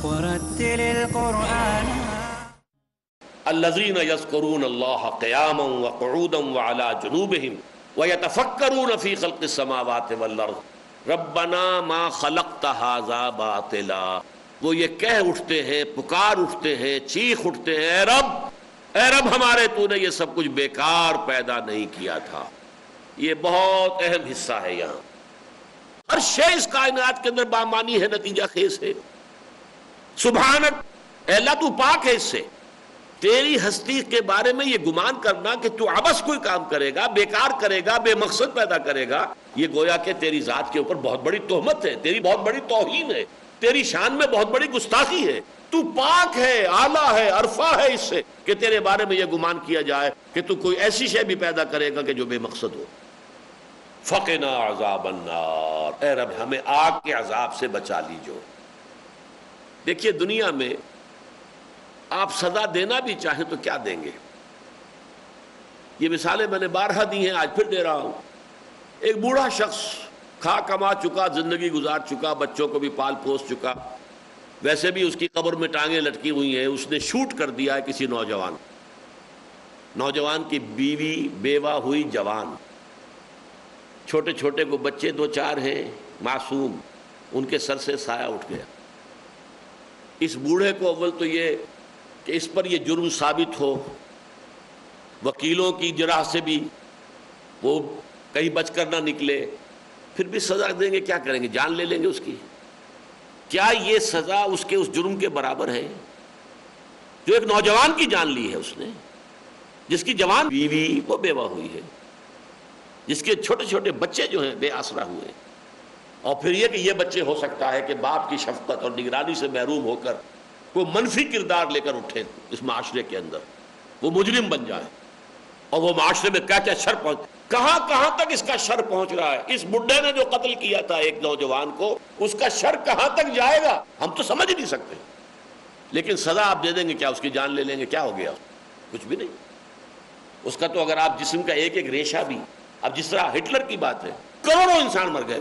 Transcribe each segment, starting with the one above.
ورتل القرآن. الذين يذكرون الله قياما وقعودا وعلى جنوبهم ويتفكرون في خلق السماوات والارض ربنا ما خلقت هذا باطلا. وہ یہ کہہ اٹھتے ہیں، پکار اٹھتے ہیں، چیخ اٹھتے ہیں، اے رب ہمارے تو نے یہ سب کچھ بیکار پیدا نہیں کیا تھا. یہ بہت اہم حصہ ہے. یہاں ہر شے اس کائنات کے اندر بامانی ہے، نتیجہ خیز ہے. سبحانک، اے اللہ تو پاک ہے اس سے. تیری ہستی کے بارے میں یہ گمان کرنا کہ تو عبث کوئی کام کرے گا، بیکار کرے گا، بے مقصد پیدا کرے گا، یہ گویا کہ تیری ذات کے اوپر بہت بڑی تہمت ہے، تیری بہت بڑی توہین ہے، تیری شان میں بہت بڑی گستاخی ہے. تو پاک ہے، اعلیٰ ہے، عرفہ ہے اس سے کہ تیرے بارے میں یہ گمان کیا جائے کہ تو کوئی ایسی شے بھی پیدا کرے گا کہ جو بے مقصد ہو. فقنا عذاب النار، اے رب ہمیں آگ کے عذاب سے بچا لیجو. دیکھیے دنیا میں آپ سزا دینا بھی چاہیں تو کیا دیں گے؟ یہ مثالیں میں نے بارہا دی ہیں، آج پھر دے رہا ہوں. ایک بوڑھا شخص کھا کما چکا، زندگی گزار چکا، بچوں کو بھی پال پوس چکا، ویسے بھی اس کی قبر میں ٹانگیں لٹکی ہوئی ہیں. اس نے شوٹ کر دیا ہے کسی نوجوان کی بیوی، بیوہ ہوئی جوان، چھوٹے چھوٹے کو بچے دو چار ہیں معصوم، ان کے سر سے سایہ اٹھ گیا. اس بوڑھے کو اول تو یہ کہ اس پر یہ جرم ثابت ہو، وکیلوں کی جرح سے بھی وہ کہیں بچ کر نہ نکلے، پھر بھی سزا دیں گے. کیا کریں گے؟ جان لے لیں گے اس کی. کیا یہ سزا اس کے اس جرم کے برابر ہے جو ایک نوجوان کی جان لی ہے اس نے، جس کی جوان بیوی وہ بیوہ ہوئی ہے، جس کے چھوٹے چھوٹے بچے جو ہیں بے آسرا ہوئے ہیں. اور پھر یہ کہ یہ بچے ہو سکتا ہے کہ باپ کی شفقت اور نگرانی سے محروم ہو کر کوئی منفی کردار لے کر اٹھے اس معاشرے کے اندر، وہ مجرم بن جائے اور وہ معاشرے میں کیا کیا شر پہنچ، کہاں تک اس کا شر پہنچ رہا ہے. اس بڈھے نے جو قتل کیا تھا ایک نوجوان کو، اس کا شر کہاں تک جائے گا ہم تو سمجھ نہیں سکتے. لیکن سزا آپ دے دیں گے، کیا اس کی جان لے لیں گے؟ کیا ہو گیا؟ کچھ بھی نہیں. اس کا تو اگر آپ جسم کا ایک ایک ریشہ بھی، اب جس طرح ہٹلر کی بات ہے، کروڑوں انسان مر گئے.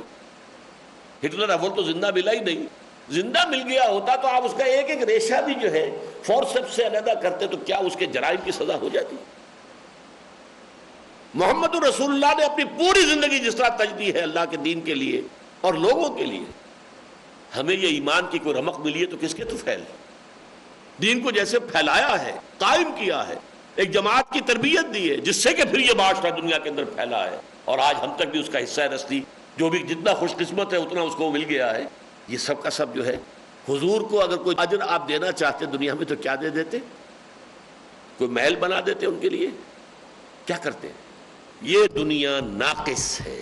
ہٹلر اول تو زندہ ملا ہی نہیں، زندہ مل گیا ہوتا تو آپ اس کا ایک ایک ریشہ بھی جو ہے فورسپ سے علیحدہ کرتے تو کیا اس کے جرائم کی سزا ہو جاتی؟ محمد رسول اللہ نے اپنی پوری زندگی جس طرح تجدید ہے اللہ کے دین کے لیے اور لوگوں کے لیے، ہمیں یہ ایمان کی کوئی رمق ملی ہے تو کس کے تو پھیل دین کو جیسے پھیلایا ہے، قائم کیا ہے، ایک جماعت کی تربیت دی ہے جس سے کہ پھر یہ معاشرہ دنیا کے اندر پھیلا ہے اور آج ہم تک بھی اس کا حصہ رستی جو بھی جتنا خوش قسمت ہے اتنا اس کو مل گیا ہے. یہ سب کا سب جو ہے حضور کو اگر کوئی اجر آپ دینا چاہتے دنیا میں تو کیا دے دیتے؟ کوئی محل بنا دیتے ان کے لیے؟ کیا کرتے ہیں؟ یہ دنیا ناقص ہے،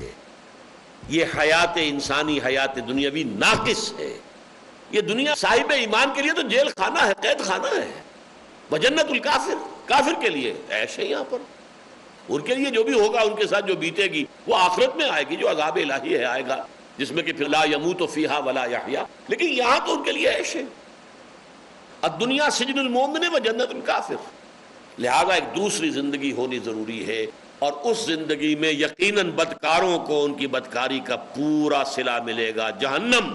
یہ حیات انسانی، حیات دنیاوی ناقص ہے. یہ دنیا صاحب ایمان کے لیے تو جیل خانہ ہے، قید خانہ ہے. وجنت الکافر، کافر کے لیے عیش ہے یہاں پر. ان کے لیے جو بھی ہوگا ان کے ساتھ جو بیتے گی وہ آخرت میں آئے گی، جو عذاب الہی ہے آئے گا، جس میں کہ پھر لا یموت فیہا ولا یحیا. لیکن یہاں تو ان کے لیے عیش ہے. الدنیا سجن المومن و جنت الکافر. لہذا ایک دوسری زندگی ہونی ضروری ہے، اور اس زندگی میں یقیناً بدکاروں کو ان کی بدکاری کا پورا صلہ ملے گا. جہنم،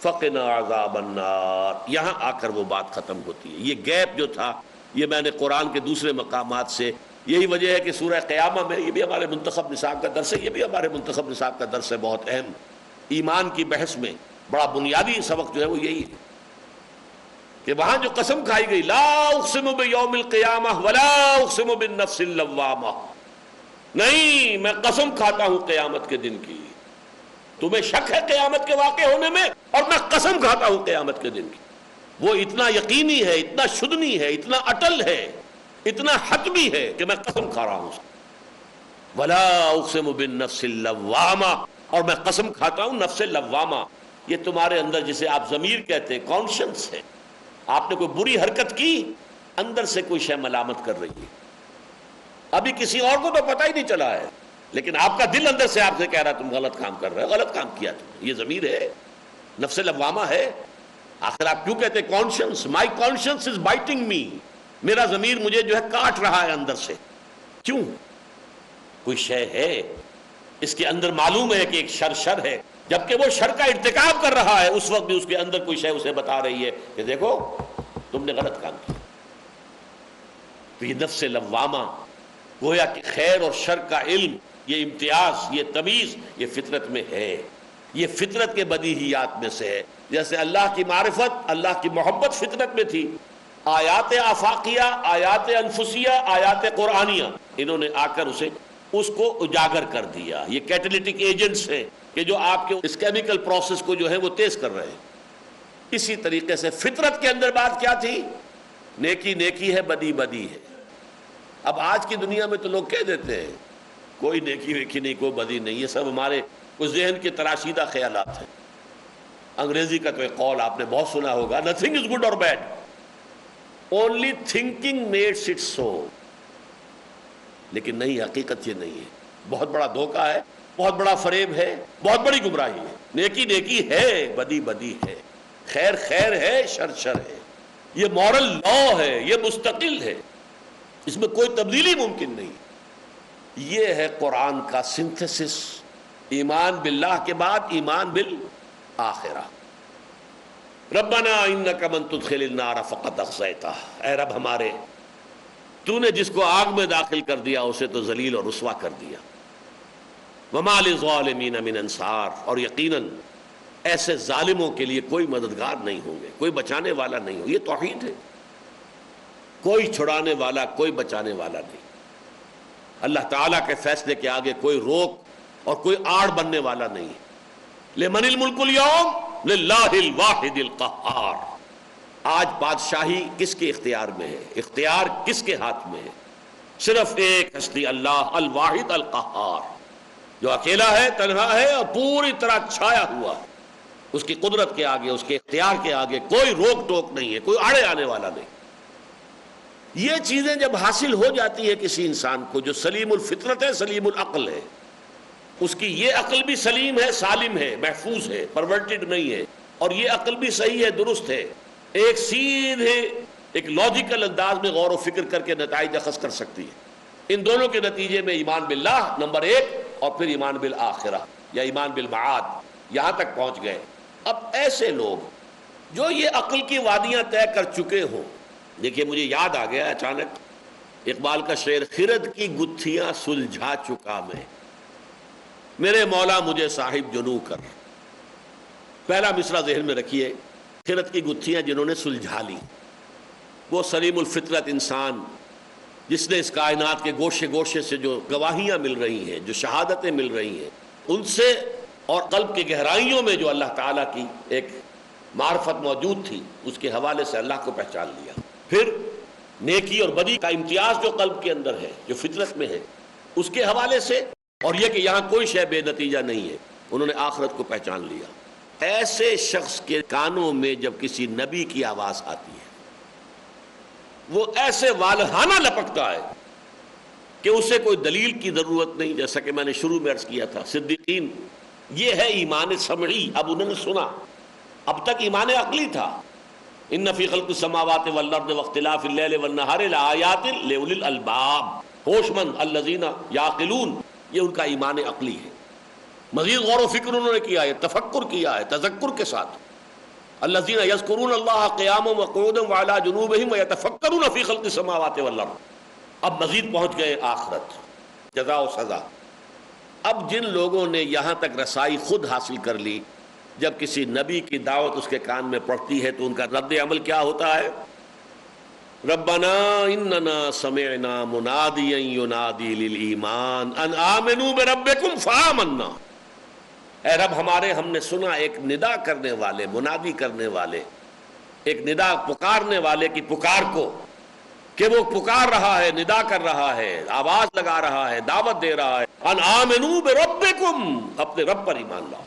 فقنا عذاب النار، یہاں آ کر وہ بات ختم ہوتی ہے. یہ گیپ جو تھا یہ میں نے قرآن کے دوسرے مقامات سے، یہی وجہ ہے کہ سورہ قیامہ میں، یہ بھی ہمارے منتخب نصاب کا درس ہے، یہ بھی ہمارے منتخب نصاب کا درس ہے، بہت اہم ایمان کی بحث میں بڑا بنیادی سبق جو ہے وہ یہی ہے کہ وہاں جو قسم کھائی گئی، لا اقسم بیوم القیامہ ولا اقسم بالنفس اللوامہ، نہیں میں قسم کھاتا ہوں قیامت کے دن کی. تمہیں شک ہے قیامت کے واقع ہونے میں، اور میں قسم کھاتا ہوں قیامت کے دن کی. وہ اتنا یقینی ہے، اتنا شدنی ہے، اتنا اٹل ہے، اتنا حتمی ہے کہ میں قسم کھا رہا ہوں. ولا اقسم بالنفس اللوامہ، اور میں قسم کھاتا ہوں نفس لوامہ. یہ تمہارے اندر جسے آپ ضمیر کہتے ہیں، کانشنس ہے. آپ نے کوئی بری حرکت کی، اندر سے کوئی شے ملامت کر رہی ہے. ابھی کسی اور کو تو پتہ ہی نہیں چلا ہے، لیکن آپ کا دل اندر سے آپ سے کہہ رہا تم غلط کام کر رہے ہو، غلط کام کیا تم. یہ ضمیر ہے، نفس لوامہ ہے. آخر آپ کیوں کہتے کانشنس؟ مائی کانشنس از بائٹنگ می، میرا ضمیر مجھے جو ہے کاٹ رہا ہے اندر سے. کیوں؟ کوئی شے ہے اس کے اندر، معلوم ہے کہ ایک شر ہے، جبکہ وہ شر کا ارتکاب کر رہا ہے اس وقت بھی اس کے اندر کوئی شے اسے بتا رہی ہے کہ دیکھو تم نے غلط کام کیا. تو یہ نفس لوامہ گویا کہ خیر اور شر کا علم، یہ امتیاز، یہ تمیز، یہ فطرت میں ہے، یہ فطرت کے بدیہیات میں سے ہے. جیسے اللہ کی معرفت، اللہ کی محبت فطرت میں تھی، آیات آفاقیہ، آیات انفسیہ، آیات قرآنیہ، انہوں نے آ کر اس کو اجاگر کر دیا. یہ کیٹلیٹک ایجنٹس ہیں کہ جو آپ کے اس کیمیکل پروسیس کو جو ہے وہ تیز کر رہے ہیں. اسی طریقے سے فطرت کے اندر بات کیا تھی؟ نیکی نیکی ہے، بدی بدی ہے. اب آج کی دنیا میں تو لوگ کہہ دیتے ہیں کوئی نیکی ویکی نہیں، کوئی بدی نہیں، یہ سب ہمارے کچھ ذہن کے تراشیدہ خیالات ہیں. انگریزی کا تو ایک قول آپ نے بہت سنا ہوگا، نتھنگ از گڈ اور bad, only thinking makes it so. لیکن نہیں، حقیقت یہ نہیں ہے. بہت بڑا دھوکہ ہے، بہت بڑا فریب ہے، بہت بڑی گمراہی ہے. نیکی نیکی ہے، بدی بدی ہے، خیر خیر ہے، شر شر ہے. یہ مورل لا ہے، یہ مستقل ہے، اس میں کوئی تبدیلی ممکن نہیں. یہ ہے قرآن کا سنتھسس. ایمان باللہ کے بعد ایمان بالآخرہ. ربنا انک من تدخل النار فقد اخزیتہ، اے رب ہمارے، تو نے جس کو آگ میں داخل کر دیا اسے تو ذلیل اور رسوا کر دیا. وما للظالمین من انصار، اور یقیناً ایسے ظالموں کے لیے کوئی مددگار نہیں ہوں گے، کوئی بچانے والا نہیں ہو. یہ توحید ہے، کوئی چھڑانے والا، کوئی بچانے والا نہیں. اللہ تعالیٰ کے فیصلے کے آگے کوئی روک اور کوئی آڑ بننے والا نہیں. لمن الملک اليوم للہ الواحد القہار. آج بادشاہی کس کے اختیار میں ہے؟ اختیار کس کے ہاتھ میں ہے؟ صرف ایک ہستی، اللہ الواحد القہار، جو اکیلا ہے، تنہا ہے اور پوری طرح چھایا ہوا ہے. اس کی قدرت کے آگے، اس کے اختیار کے آگے کوئی روک ٹوک نہیں ہے، کوئی آڑے آنے والا نہیں. یہ چیزیں جب حاصل ہو جاتی ہے کسی انسان کو جو سلیم الفطرت ہے، سلیم العقل ہے، اس کی یہ عقل بھی سلیم ہے، سالم ہے، محفوظ ہے، پرورٹڈ نہیں ہے، اور یہ عقل بھی صحیح ہے، درست ہے، ایک سیدھے ایک لاجیکل انداز میں غور و فکر کر کے نتائج اخذ کر سکتی ہے. ان دونوں کے نتیجے میں ایمان باللہ نمبر ایک، اور پھر ایمان بالآخرہ یا ایمان بالمعاد، یہاں تک پہنچ گئے. اب ایسے لوگ جو یہ عقل کی وادیاں طے کر چکے ہوں، دیکھیے مجھے یاد آ گیا اچانک اقبال کا شعر، خرد کی گتھیاں سلجھا چکا میں، میرے مولا مجھے صاحب جنو کر. پہلا مصرع ذہن میں رکھیے، خرد کی گتھیاں جنہوں نے سلجھا لی، وہ سلیم الفطرت انسان جس نے اس کائنات کے گوشے گوشے سے جو گواہیاں مل رہی ہیں، جو شہادتیں مل رہی ہیں، ان سے اور قلب کی گہرائیوں میں جو اللہ تعالیٰ کی ایک معرفت موجود تھی، اس کے حوالے سے اللہ کو پہچان لیا. پھر نیکی اور بدی کا امتیاز جو قلب کے اندر ہے، جو فطرت میں ہے، اس کے حوالے سے، اور یہ کہ یہاں کوئی شے بے نتیجہ نہیں ہے، انہوں نے آخرت کو پہچان لیا. ایسے شخص کے کانوں میں جب کسی نبی کی آواز آتی ہے، وہ ایسے والہانہ لپکتا ہے کہ اسے کوئی دلیل کی ضرورت نہیں. جیسا کہ میں نے شروع میں عرض کیا تھا، صدیقین یہ ہے ایمان سمعی. اب انہوں نے سنا، اب تک ایمان عقلی تھا. ان فی خلق السماوات والارض واختلاف اللیل والنہار لآیات لأولی الالباب، ہوش مند الذین یعقلون، یہ ان کا ایمان عقلی ہے. مزید غور و فکر انہوں نے کیا ہے، تفکر کیا ہے، تذکر کے ساتھ. الذین یذکرون اللہ قیاما وقعودا وعلی جنوبہم ویتفکرون فی خلق السماوات والارض. اب مزید پہنچ گئے آخرت، جزا و سزا. اب جن لوگوں نے یہاں تک رسائی خود حاصل کر لی، جب کسی نبی کی دعوت اس کے کان میں پڑتی ہے تو ان کا رد عمل کیا ہوتا ہے؟ ربنا اننا سمعنا منادیا ینادی للایمان ان آمنوا بربکم فآمنا. اے رب ہمارے، ہم نے سنا ایک ندا کرنے والے، منادی کرنے والے، ایک ندا پکارنے والے کی پکار کو، کہ وہ پکار رہا ہے، ندا کر رہا ہے، آواز لگا رہا ہے، دعوت دے رہا ہے، ان آمنوا بربکم، اپنے رب پر ایمان لاؤ.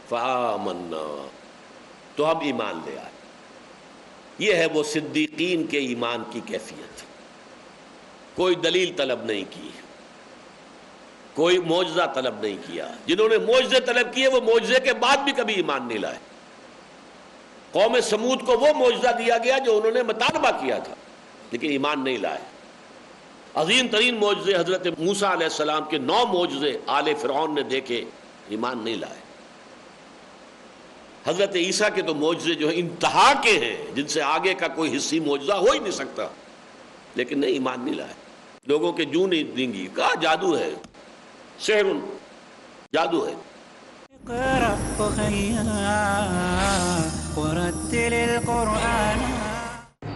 فآمنا، تو ہم ایمان لے آئے. یہ ہے وہ صدیقین کے ایمان کی کیفیت. کوئی دلیل طلب نہیں کی، کوئی معجزہ طلب نہیں کیا. جنہوں نے معجزے طلب کیے وہ معجزے کے بعد بھی کبھی ایمان نہیں لائے. قوم سمود کو وہ معجزہ دیا گیا جو انہوں نے مطالبہ کیا تھا، لیکن ایمان نہیں لائے. عظیم ترین معجزے حضرت موسیٰ علیہ السلام کے 9 معجزے آل فرعون نے دیکھے، ایمان نہیں لائے۔ حضرت عیسیٰ کے تو معجزے جو ہیں انتہا کے ہیں، جن سے آگے کا کوئی حصی معجزہ ہو ہی نہیں سکتا، لیکن نہیں، ایمان نہیں لائے۔ لوگوں کے جو نہیں دیں گی، کہا جادو ہے، سحر، جادو ہے۔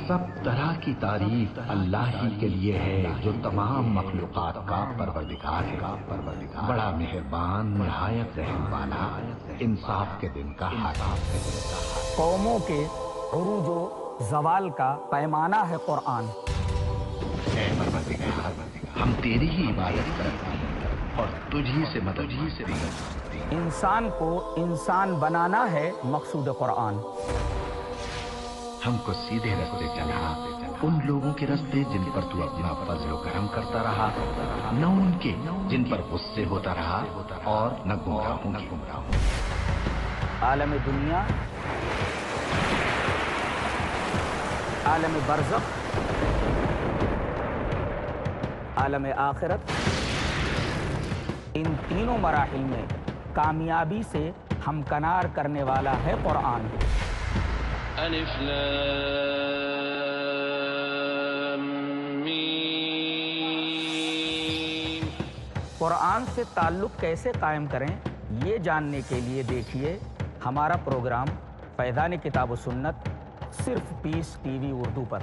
سب طرح کی تعریف اللہ ہی کے لیے ہے جو تمام مخلوقات کا پروردگار ہے، بڑا مہربان، نہایت رحم والا، انصاف کے دن کا حاکم ہے۔ قوموں کے عروج و زوال کا پیمانہ ہے قرآن۔ اے پروردگار، ہم تیری ہی عبادت کرتے ہیں اور تجھی سے مدد مانگتے ہیں۔ انسان کو انسان بنانا ہے مقصود قرآن۔ ہم کو سیدھے رستے چلا، ان لوگوں کے رستے جن پر تو اپنا فضل و کرم کرتا رہا، نہ ان کے جن پر غصے ہوتا رہا، اور نہ گمراہوں کے۔ عالم دنیا، عالم برزخ، عالم آخرت، ان تینوں مراحل میں کامیابی سے ہمکنار کرنے والا ہے قرآن۔ الف لام میم۔ قرآن سے تعلق کیسے قائم کریں، یہ جاننے کے لیے دیکھیے ہمارا پروگرام فیضان کتاب و سنت، صرف پیس ٹی وی اردو پر۔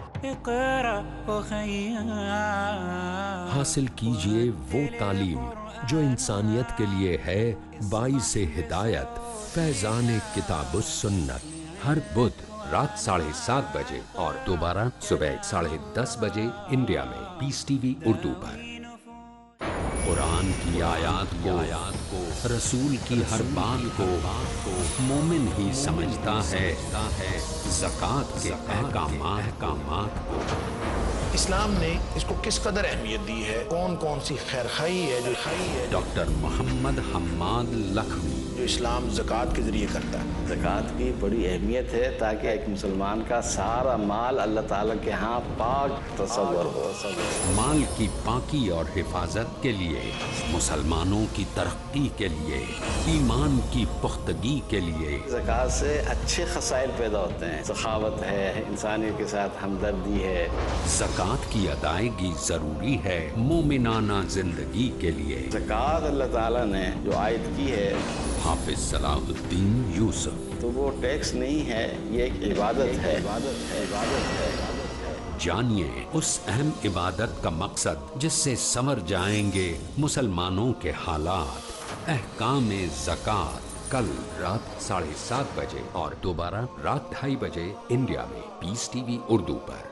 حاصل کیجئے وہ تعلیم جو انسانیت کے لیے ہے باعث ہدایت۔ فیضان کتاب و سنت، ہر بدھ رات 7:30 بجے اور دوبارہ صبح 10:30 بجے انڈیا میں پیس ٹی وی اردو پر۔ قرآن کی آیات کو، رسول کی ہر بات کو مومن ہی سمجھتا ہے، زکوٰۃ کے احکامات کو۔ اسلام نے اس کو کس قدر اہمیت دی ہے، کون کون سی خیرخواہی ہے جو ڈاکٹر محمد حماد لکھوی جو اسلام زکوٰۃ کے ذریعے کرتا ہے۔ زکوٰۃ کی بڑی اہمیت ہے تاکہ ایک مسلمان کا سارا مال اللہ تعالیٰ کے ہاں پاک تصور ہو۔ مال کی پاکی اور حفاظت کے لیے، مسلمانوں کی ترقی کے لیے، ایمان کی پختگی کے لیے۔ زکوٰۃ سے اچھے خصائل پیدا ہوتے ہیں، سخاوت ہے، انسانیت کے ساتھ ہمدردی ہے۔ زکوٰۃ کی ادائیگی ضروری ہے مومنانہ زندگی کے لیے۔ زکوٰۃ اللہ تعالیٰ نے جو عائد کی ہے، حافظ صلاح الدین یوسف۔ تو وہ ٹیکس نہیں ہے، یہ ایک عبادت ہے۔ جانیے اس اہم عبادت کا مقصد جس سے سنور جائیں گے مسلمانوں کے حالات۔ احکام زکوٰۃ، کل رات 7:30 بجے اور دوبارہ رات 2:30 بجے انڈیا میں پیس ٹی وی اردو پر۔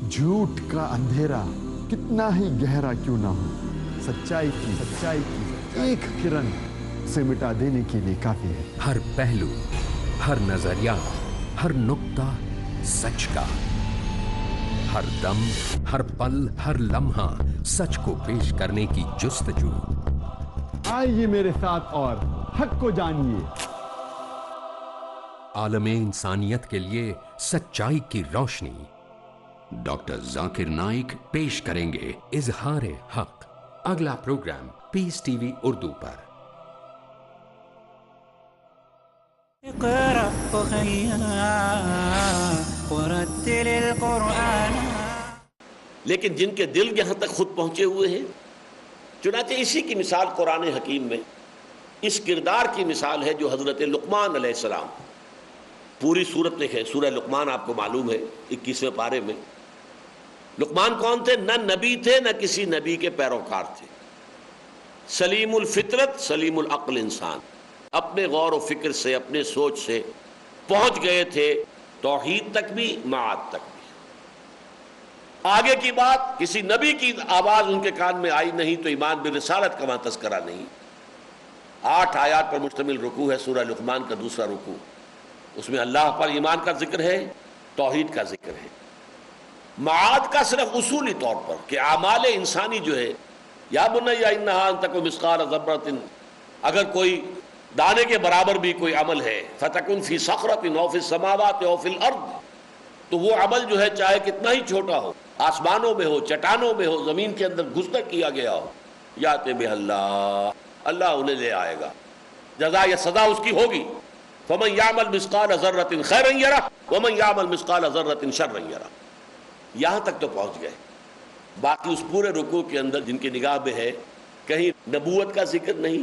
جھوٹ کا اندھیرا کتنا ہی گہرا کیوں نہ ہو، سچائی کی ایک کرن سے مٹا دینے کے لیے کافی ہے۔ ہر پہلو، ہر نظریہ، ہر نقطہ سچ کا، ہر دم، ہر پل، ہر لمحہ سچ کو پیش کرنے کی جستجو۔ آئیے میرے ساتھ اور حق کو جانیے۔ عالم انسانیت کے لیے سچائی کی روشنی۔ ڈاکٹر ذاکر نائک پیش کریں گے اظہار حق۔ اگلا پروگرام پیس ٹی وی اردو پر۔ لیکن جن کے دل یہاں تک خود پہنچے ہوئے ہیں، چنانچہ اسی کی مثال قرآن حکیم میں اس کردار کی مثال ہے جو حضرت لقمان علیہ السلام، پوری سورت میں ہے، سورہ لقمان آپ کو معلوم ہے 21ویں پارے میں۔ لقمان کون تھے؟ نہ نبی تھے، نہ کسی نبی کے پیروکار تھے، سلیم الفطرت سلیم العقل انسان، اپنے غور و فکر سے، اپنے سوچ سے پہنچ گئے تھے توحید تک بھی، معاد تک بھی۔ آگے کی بات، کسی نبی کی آواز ان کے کان میں آئی نہیں تو ایمان بالرسالت کا وہاں تذکرہ نہیں۔ 8 آیات پر مشتمل رکوع ہے سورہ لقمان کا دوسرا رکوع، اس میں اللہ پر ایمان کا ذکر ہے، توحید کا ذکر ہے۔ معاد کا صرف اصولی طور پر کہ اعمال انسانی جو ہے، یا بنی انہا ان تک مثقال ذرۃ، اگر کوئی دانے کے برابر بھی کوئی عمل ہے، فتکن فی صخرۃ او فی السماوات او فی الارض، تو وہ عمل جو ہے چاہے کتنا ہی چھوٹا ہو، آسمانوں میں ہو، چٹانوں میں ہو، زمین کے اندر گھستا کیا گیا ہو، یاتے بہ اللہ، اللہ انہیں لے آئے گا، جزا یا سزا اس کی ہوگی۔ فمن یعمل مثقال ذرۃ خیرا یرہ ومن یعمل مثقال ذرۃ شرا یرہ۔ یہاں تک تو پہنچ گئے۔ باقی اس پورے رکوع کے اندر جن کی نگاہ میں ہے، کہیں نبوت کا ذکر نہیں،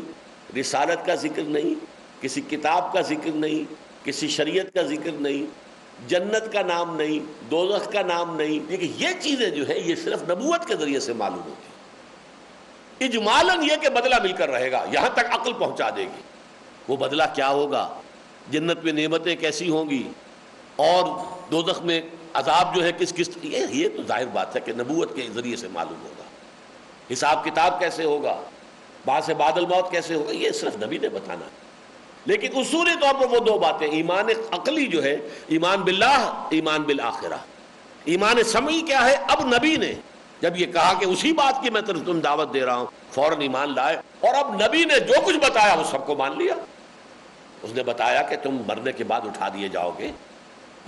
رسالت کا ذکر نہیں، کسی کتاب کا ذکر نہیں، کسی شریعت کا ذکر نہیں، جنت کا نام نہیں، دوزخ کا نام نہیں، لیکن یہ چیزیں جو ہے یہ صرف نبوت کے ذریعے سے معلوم ہوتی ہیں۔ اجمالاً یہ کہ بدلہ مل کر رہے گا، یہاں تک عقل پہنچا دے گی۔ وہ بدلہ کیا ہوگا، جنت میں نعمتیں کیسی ہوں گی، اور دوزخ میں عذاب جو ہے کس کس، یہ تو ظاہر بات ہے کہ نبوت کے ذریعے سے معلوم ہوگا۔ حساب کتاب کیسے ہوگا، بعد سے بعد الموت کیسے ہوگا، یہ صرف نبی نے بتانا ہے۔ لیکن اصولی طور پر وہ دو باتیں، ایمان عقلی جو ہے، ایمان باللہ، ایمان بالآخرہ۔ ایمان سمعی کیا ہے، اب نبی نے جب یہ کہا کہ اسی بات کی میں تم دعوت دے رہا ہوں، فوراً ایمان لائے، اور اب نبی نے جو کچھ بتایا وہ سب کو مان لیا۔ اس نے بتایا کہ تم مرنے کے بعد اٹھا دیے جاؤ گے۔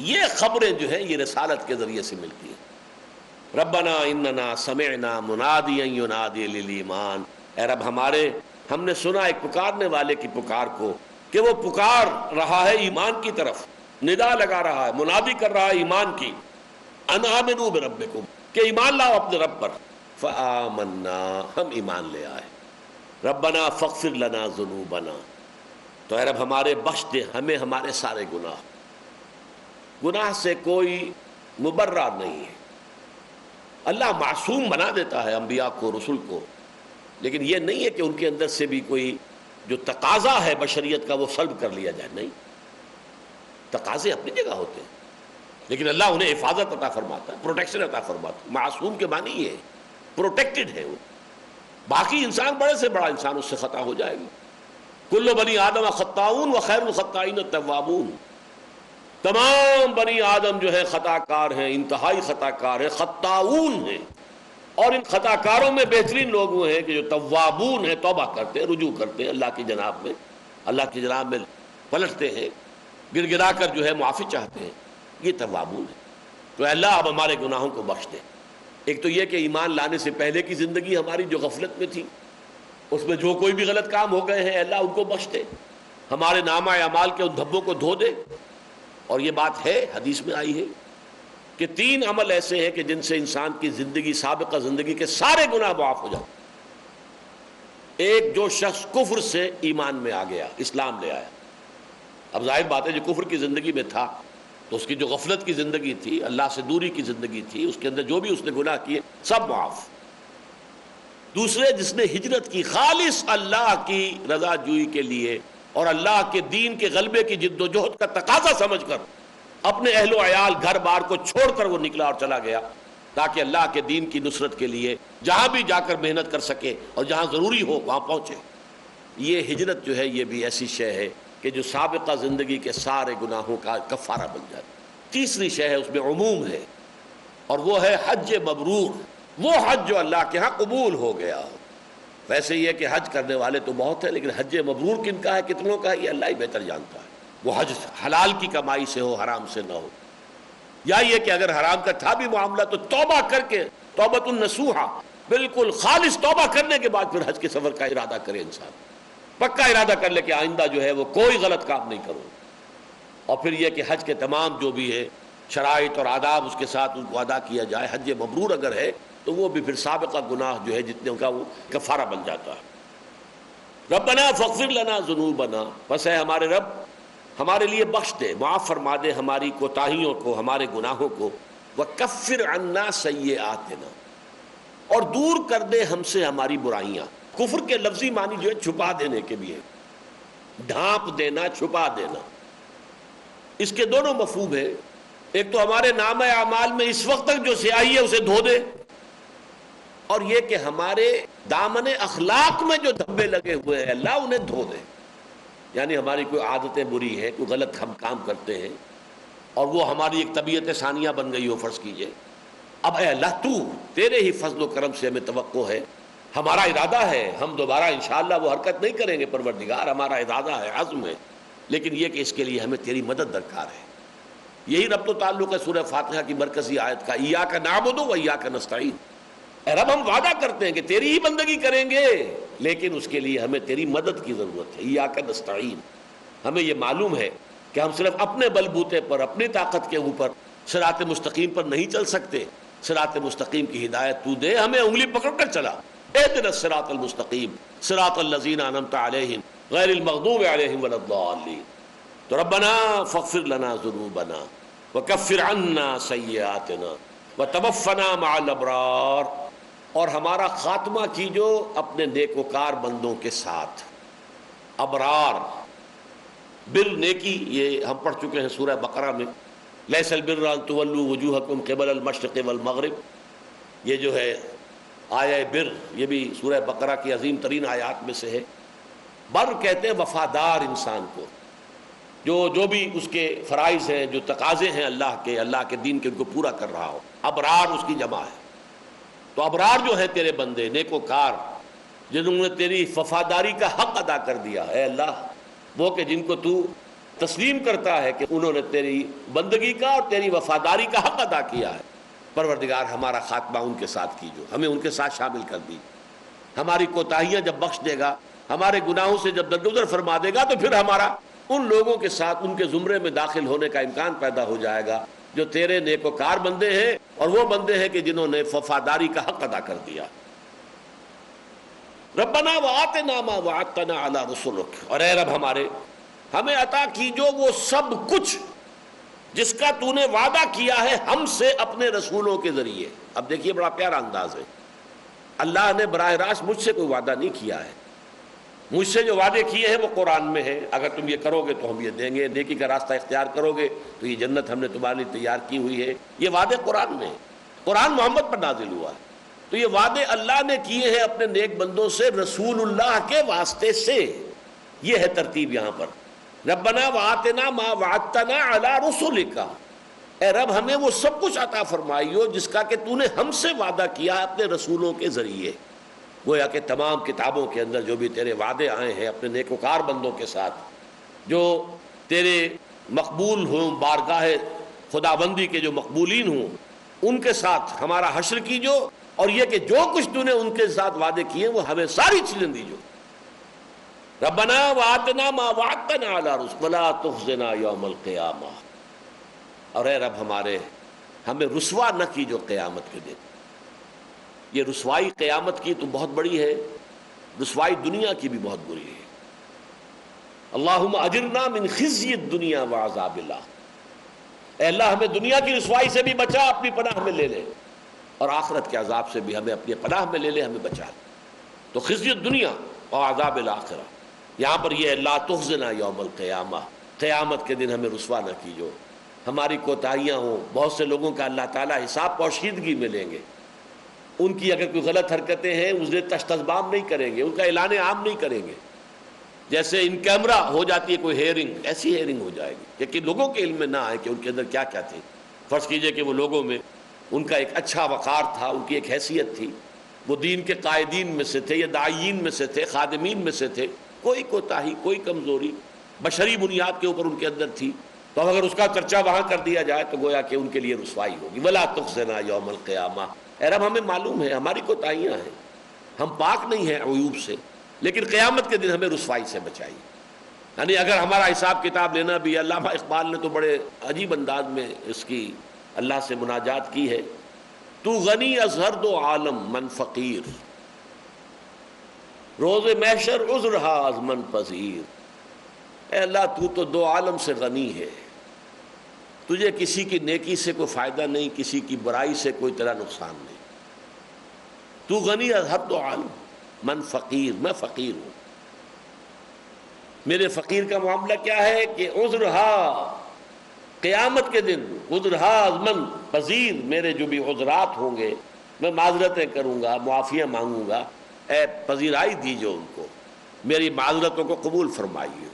یہ خبریں جو ہیں یہ رسالت کے ذریعے سے ملتی ہیں۔ ربنا اننا سمعنا منادیا ینادی للایمان، اے رب ہمارے، ہم نے سنا ایک پکارنے والے کی پکار کو کہ وہ پکار رہا ہے ایمان کی طرف، ندا لگا رہا ہے، منادی کر رہا ہے ایمان کی، ان آمنوا بربکم، کہ ایمان لاؤ اپنے رب پر۔ فآمنا، ہم ایمان لے آئے۔ ربنا فاغفر لنا ذنوبنا، تو اے رب ہمارے بخش دے ہمیں ہمارے سارے گناہ۔ گناہ سے کوئی مبرہ نہیں ہے، اللہ معصوم بنا دیتا ہے انبیاء کو، رسول کو، لیکن یہ نہیں ہے کہ ان کے اندر سے بھی کوئی جو تقاضا ہے بشریت کا وہ سلب کر لیا جائے، نہیں، تقاضے اپنی جگہ ہوتے ہیں، لیکن اللہ انہیں حفاظت عطا فرماتا ہے، پروٹیکشن عطا فرماتا ہے۔ معصوم کے معنی یہ ہے پروٹیکٹڈ ہے وہ، باقی انسان بڑے سے بڑا انسان اس سے خطا ہو جائے گا۔ کل بنی آدم خطاؤن وخیر الخطائین التوابون، تمام بنی آدم جو ہے خطا کار ہیں، انتہائی خطا کار ہیں، خطاؤن ہیں، اور ان خطا کاروں میں بہترین لوگ وہ ہیں کہ جو توابون ہیں، توبہ کرتے ہیں، رجوع کرتے ہیں اللہ کی جناب میں، اللہ کی جناب میں پلٹتے ہیں، گر گرا کر جو ہے معافی چاہتے ہیں، یہ توابون ہے۔ تو اللہ اب ہمارے گناہوں کو بخش دے۔ ایک تو یہ کہ ایمان لانے سے پہلے کی زندگی ہماری جو غفلت میں تھی، اس میں جو کوئی بھی غلط کام ہو گئے ہیں، اللہ ان کو بخش دے، ہمارے نامہ اعمال کے ان دھبوں کو دھو دے۔ اور یہ بات ہے، حدیث میں آئی ہے کہ 3 عمل ایسے ہیں کہ جن سے انسان کی زندگی، سابقہ زندگی کے سارے گناہ معاف ہو جاتے۔ ایک، جو شخص کفر سے ایمان میں آ گیا، اسلام لے آیا۔ اب ظاہر بات ہے جو کفر کی زندگی میں تھا تو اس کی جو غفلت کی زندگی تھی، اللہ سے دوری کی زندگی تھی، اس کے اندر جو بھی اس نے گناہ کیے سب معاف۔ دوسرے، جس نے ہجرت کی خالص اللہ کی رضا جوئی کے لیے اور اللہ کے دین کے غلبے کی جد و جہد کا تقاضا سمجھ کر اپنے اہل و عیال، گھر بار کو چھوڑ کر وہ نکلا اور چلا گیا تاکہ اللہ کے دین کی نصرت کے لیے جہاں بھی جا کر محنت کر سکے اور جہاں ضروری ہو وہاں پہنچے۔ یہ ہجرت جو ہے یہ بھی ایسی شے ہے کہ جو سابقہ زندگی کے سارے گناہوں کا کفارہ بن جاتی۔ تیسری شے ہے، اس میں عموم ہے، اور وہ ہے حج مبرور، وہ حج جو اللہ کے ہاں قبول ہو گیا۔ ویسے یہ کہ حج کرنے والے تو بہت ہیں، لیکن حج مبرور کن کا ہے، کتنوں کا ہے، یہ اللہ ہی بہتر جانتا ہے۔ وہ حج حلال کی کمائی سے ہو، حرام سے نہ ہو، یا یہ کہ اگر حرام کا تھا بھی معاملہ تو توبہ کر کے، توبۃ النصوحہ، بالکل خالص توبہ کرنے کے بعد پھر حج کے سفر کا ارادہ کرے انسان، پکا ارادہ کر لے کہ آئندہ جو ہے وہ کوئی غلط کام نہیں کروں۔ اور پھر یہ کہ حج کے تمام جو بھی ہے شرائط اور آداب اس کے ساتھ ان کو ادا کیا جائے۔ حج مبرور اگر ہے تو وہ بھی پھر سابقہ گناہ جو ہے جتنے کا وہ کفارہ بن جاتا ہے۔ ربنا فاغفر لنا ذنوبنا، پس ہے ہمارے رب ہمارے لیے بخش دے، معاف فرما دے ہماری کوتاہیوں کو، ہمارے گناہوں کو، وکفر عنا سیئاتنا، اور دور کر دے ہم سے ہماری برائیاں۔ کفر کے لفظی معنی جو ہے چھپا دینے کے بھی ہے، ڈھانپ دینا، چھپا دینا۔ اس کے دونوں مفہوم ہیں، ایک تو ہمارے نامہ اعمال میں اس وقت تک جو سیاہی ہے اسے دھو دے، اور یہ کہ ہمارے دامن اخلاق میں جو دھبے لگے ہوئے ہیں اللہ انہیں دھو دے۔ یعنی ہماری کوئی عادتیں بری ہیں، کوئی غلط ہم کام کرتے ہیں اور وہ ہماری ایک طبیعت ثانیہ بن گئی ہو فرض کیجئے، اب اے اللہ تو تیرے ہی فضل و کرم سے ہمیں توقع ہے، ہمارا ارادہ ہے، ہم دوبارہ انشاءاللہ وہ حرکت نہیں کریں گے پروردگار، ہمارا ارادہ ہے، عزم ہے، لیکن یہ کہ اس کے لیے ہمیں تیری مدد درکار ہے۔ یہی ربط و تعلق ہے سورہ فاتحہ کی مرکزی آیت کا، ایاک نعبد و ایاک نستعین۔ اے رب ہم وعدہ کرتے ہیں کہ تیری ہی بندگی کریں گے، لیکن اس کے لیے ہمیں تیری مدد کی ضرورت ہے، ایاک نستعین۔ ہمیں یہ معلوم ہے کہ ہم صرف اپنے بل بوتے پر، اپنی طاقت کے اوپر صراط مستقیم پر نہیں چل سکتے۔ صراط مستقیم کی ہدایت تو دے، ہمیں انگلی پکڑ کر چلا، اہدنا الصراط المستقیم صراط الذین انعمت علیہم غیر المغضوب علیہم ولا الضالین۔ تو ربنا فاغفر لنا ذنوبنا وکفر عنا سیئاتنا وتوفنا مع الابرار، اور ہمارا خاتمہ کیجو اپنے نیکوکار بندوں کے ساتھ۔ ابرار، بر نیکی، یہ ہم پڑھ چکے ہیں سورہ بقرہ میں، لیس البر ان تولوا وجوہکم قبل المشرق والمغرب۔ یہ جو ہے آیہ بر، یہ بھی سورہ بقرہ کی عظیم ترین آیات میں سے ہے۔ بر کہتے ہیں وفادار انسان کو، جو بھی اس کے فرائض ہیں، جو تقاضے ہیں اللہ کے دین کے، ان کو پورا کر رہا ہو۔ ابرار اس کی جمع ہے۔ تو ابرار جو ہے تیرے بندے نیکوکار، جنہوں نے تیری وفاداری کا حق ادا کر دیا، اے اللہ وہ کہ جن کو تو تسلیم کرتا ہے کہ انہوں نے تیری بندگی کا اور تیری وفاداری کا حق ادا کیا ہے۔ پروردگار ہمارا خاتمہ ان کے ساتھ کیجو، ہمیں ان کے ساتھ شامل کر دی۔ ہماری کوتاہیاں جب بخش دے گا، ہمارے گناہوں سے جب درگزر فرما دے گا، تو پھر ہمارا ان لوگوں کے ساتھ ان کے زمرے میں داخل ہونے کا امکان پیدا ہو جائے گا جو تیرے نیکوکار بندے ہیں، اور وہ بندے ہیں کہ جنہوں نے وفاداری کا حق ادا کر دیا۔ ربنا وآتنا ما وعدتنا علی رسلک، اور اے رب ہمارے ہمیں عطا کیجو وہ سب کچھ جس کا تو نے وعدہ کیا ہے ہم سے اپنے رسولوں کے ذریعے۔ اب دیکھیے بڑا پیارا انداز ہے، اللہ نے براہ راست مجھ سے کوئی وعدہ نہیں کیا ہے۔ مجھ سے جو وعدے کیے ہیں وہ قرآن میں ہیں، اگر تم یہ کرو گے تو ہم یہ دیں گے، نیکی کا راستہ اختیار کرو گے تو یہ جنت ہم نے تمہارے لیے تیار کی ہوئی ہے۔ یہ وعدے قرآن میں ہیں، قرآن محمد پر نازل ہوا ہے۔ تو یہ وعدے اللہ نے کیے ہیں اپنے نیک بندوں سے رسول اللہ کے واسطے سے۔ یہ ہے ترتیب یہاں پر، ربنا وآتنا ما وعدتنا علی رسولک، اے رب ہمیں وہ سب کچھ عطا فرمائیو جس کا کہ تو نے ہم سے وعدہ کیا ہے اپنے رسولوں کے ذریعے۔ گویا کہ تمام کتابوں کے اندر جو بھی تیرے وعدے آئے ہیں اپنے نیکوکار بندوں کے ساتھ، جو تیرے مقبول ہوں، بارگاہ خداوندی کے جو مقبولین ہوں، ان کے ساتھ ہمارا حشر کیجو، اور یہ کہ جو کچھ تو نے ان کے ساتھ وعدے کیے وہ ہمیں ساری چیزیں دیجو۔ ربنا وآتنا ما وعدتنا علی رسلک ولا تخزنا یوم القیامہ، اور اے رب ہمارے ہمیں رسوا نہ کیجو قیامت کے دن۔ یہ رسوائی قیامت کی تو بہت بڑی ہے، رسوائی دنیا کی بھی بہت بری ہے۔ اللہم اجرنا من خزی الدنیا وعذاب الآخرہ، اے اللہ ہمیں دنیا کی رسوائی سے بھی بچا، اپنی پناہ میں لے لے، اور آخرت کے عذاب سے بھی ہمیں اپنی پناہ میں لے لے، ہمیں بچا لے۔ تو خزی الدنیا وعذاب الآخرہ، یہاں پر یہ لا تخزنا یوم القیامہ، قیامت کے دن ہمیں رسوا نہ کیجو۔ ہماری کوتاہیاں ہوں، بہت سے لوگوں کا اللہ تعالیٰ حساب پوشیدگی میں لیں گے، ان کی اگر کوئی غلط حرکتیں ہیں اسے تشتزبام نہیں کریں گے، ان کا اعلان عام نہیں کریں گے۔ جیسے ان کیمرہ ہو جاتی ہے کوئی ہیئرنگ، ایسی ہیئرنگ ہو جائے گی کہ لوگوں کے علم میں نہ آئے کہ ان کے اندر کیا کیا تھی۔ فرض کیجئے کہ وہ لوگوں میں ان کا ایک اچھا وقار تھا، ان کی ایک حیثیت تھی، وہ دین کے قائدین میں سے تھے یا داعیین میں سے تھے، خادمین میں سے تھے، کوئی کوتاہی، کوئی کمزوری بشری بنیاد کے اوپر ان کے اندر تھی، تو اب اگر اس کا چرچا وہاں کر دیا جائے تو گویا کہ ان کے لیے رسوائی ہوگی۔ ولا تخزنا یوم القیامہ، اے رب ہمیں معلوم ہے ہماری کوتاہیاں ہیں، ہم پاک نہیں ہیں عیوب سے، لیکن قیامت کے دن ہمیں رسوائی سے بچائی۔ یعنی اگر ہمارا حساب کتاب لینا بھی، علامہ اقبال نے تو بڑے عجیب انداز میں اس کی اللہ سے مناجات کی ہے، تو غنی از ہر دو عالم من فقیر، روز محشر عذرہا از من پذیر۔ اے اللہ تو تو دو عالم سے غنی ہے، تجھے کسی کی نیکی سے کوئی فائدہ نہیں، کسی کی برائی سے کوئی تیرا نقصان نہیں۔ تو غنی از ہر دو عالم من فقیر، میں فقیر ہوں۔ میرے فقیر کا معاملہ کیا ہے کہ عذرہا، قیامت کے دن عذرہا از من پذیر، میرے جو بھی عذرات ہوں گے میں معذرتیں کروں گا، معافیاں مانگوں گا، اے پذیرائی دیجو ان کو، میری معذرتوں کو قبول فرمائیے۔